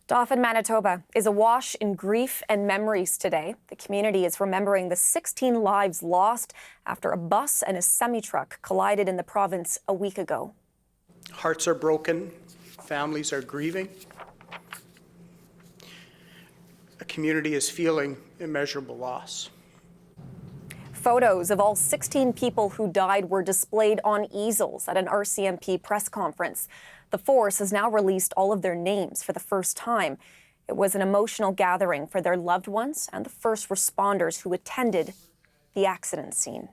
Dauphin, Manitoba is awash in grief and memories today. The community is remembering the 16 lives lost after a bus and a semi-truck collided in the province a week ago. Hearts are broken, families are grieving. A community is feeling immeasurable loss. Photos of all 16 people who died were displayed on easels at an RCMP press conference. The force has now released all of their names for the first time. It was an emotional gathering for their loved ones and the first responders who attended the accident scene.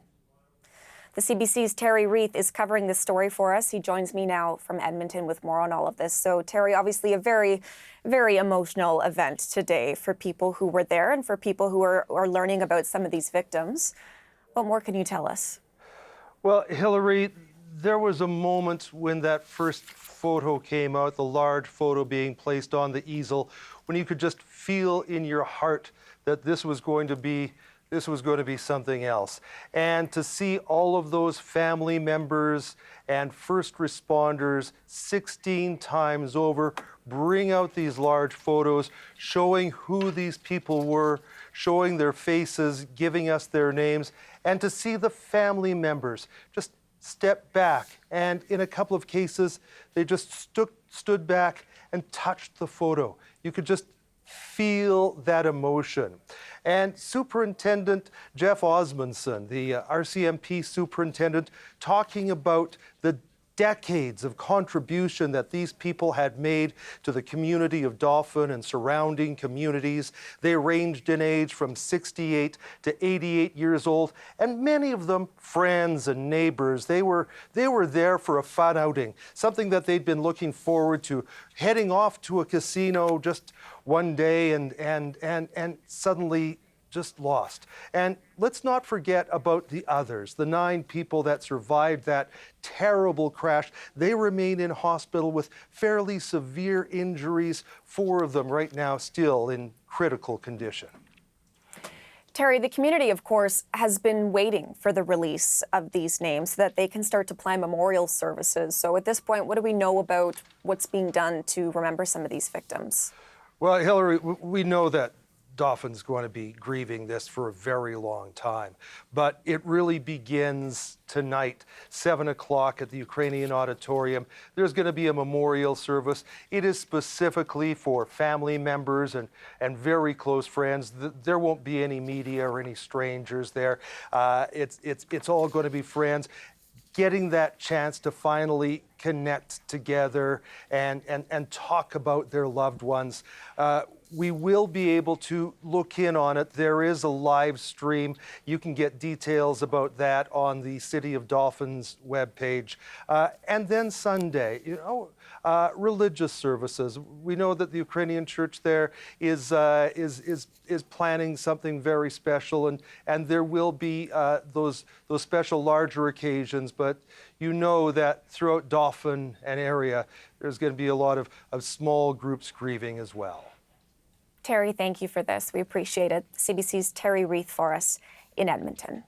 The CBC's Terry Reith is covering this story for us. He joins me now from Edmonton with more on all of this. So, Terry, obviously a very, very emotional event today for people who were there and for people who are learning about some of these victims. What more can you tell us? Well, Hillary, there was a moment when that first photo came out, the large photo being placed on the easel, when you could just feel in your heart that this was going to be something else. And to see all of those family members and first responders 16 times over bring out these large photos, showing who these people were, showing their faces, giving us their names, and to see the family members just step back, and in a couple of cases, they just stood back and touched the photo. You could just feel that emotion. And Superintendent Jeff Osmondson, the RCMP superintendent, talking about the decades of contribution that these people had made to the community of Dauphin and surrounding communities. They ranged in age from 68 to 88 years old, and many of them friends and neighbors. They were there for a fun outing, something that they'd been looking forward to, heading off to a casino just one day and suddenly just lost. And let's not forget about the others, the 9 people that survived that terrible crash. They remain in hospital with fairly severe injuries, 4 of them right now still in critical condition. Terry, the community, of course, has been waiting for the release of these names so that they can start to plan memorial services. So at this point, what do we know about what's being done to remember some of these victims? Well, Hillary, we know that Dauphin's going to be grieving this for a very long time. But it really begins tonight, 7 o'clock at the Ukrainian Auditorium. There's going to be a memorial service. It is specifically for family members and very close friends. There won't be any media or any strangers there. It's all going to be friends. Getting that chance to finally connect together and talk about their loved ones. We will be able to look in on it. There is a live stream. You can get details about that on the City of Dauphin's webpage. And then Sunday, religious services. We know that the Ukrainian church there is planning something very special, and there will be those special larger occasions. But you know that throughout Dauphin and area, there's going to be a lot of small groups grieving as well. Terry, thank you for this. We appreciate it. CBC's Terry Reith for us in Edmonton.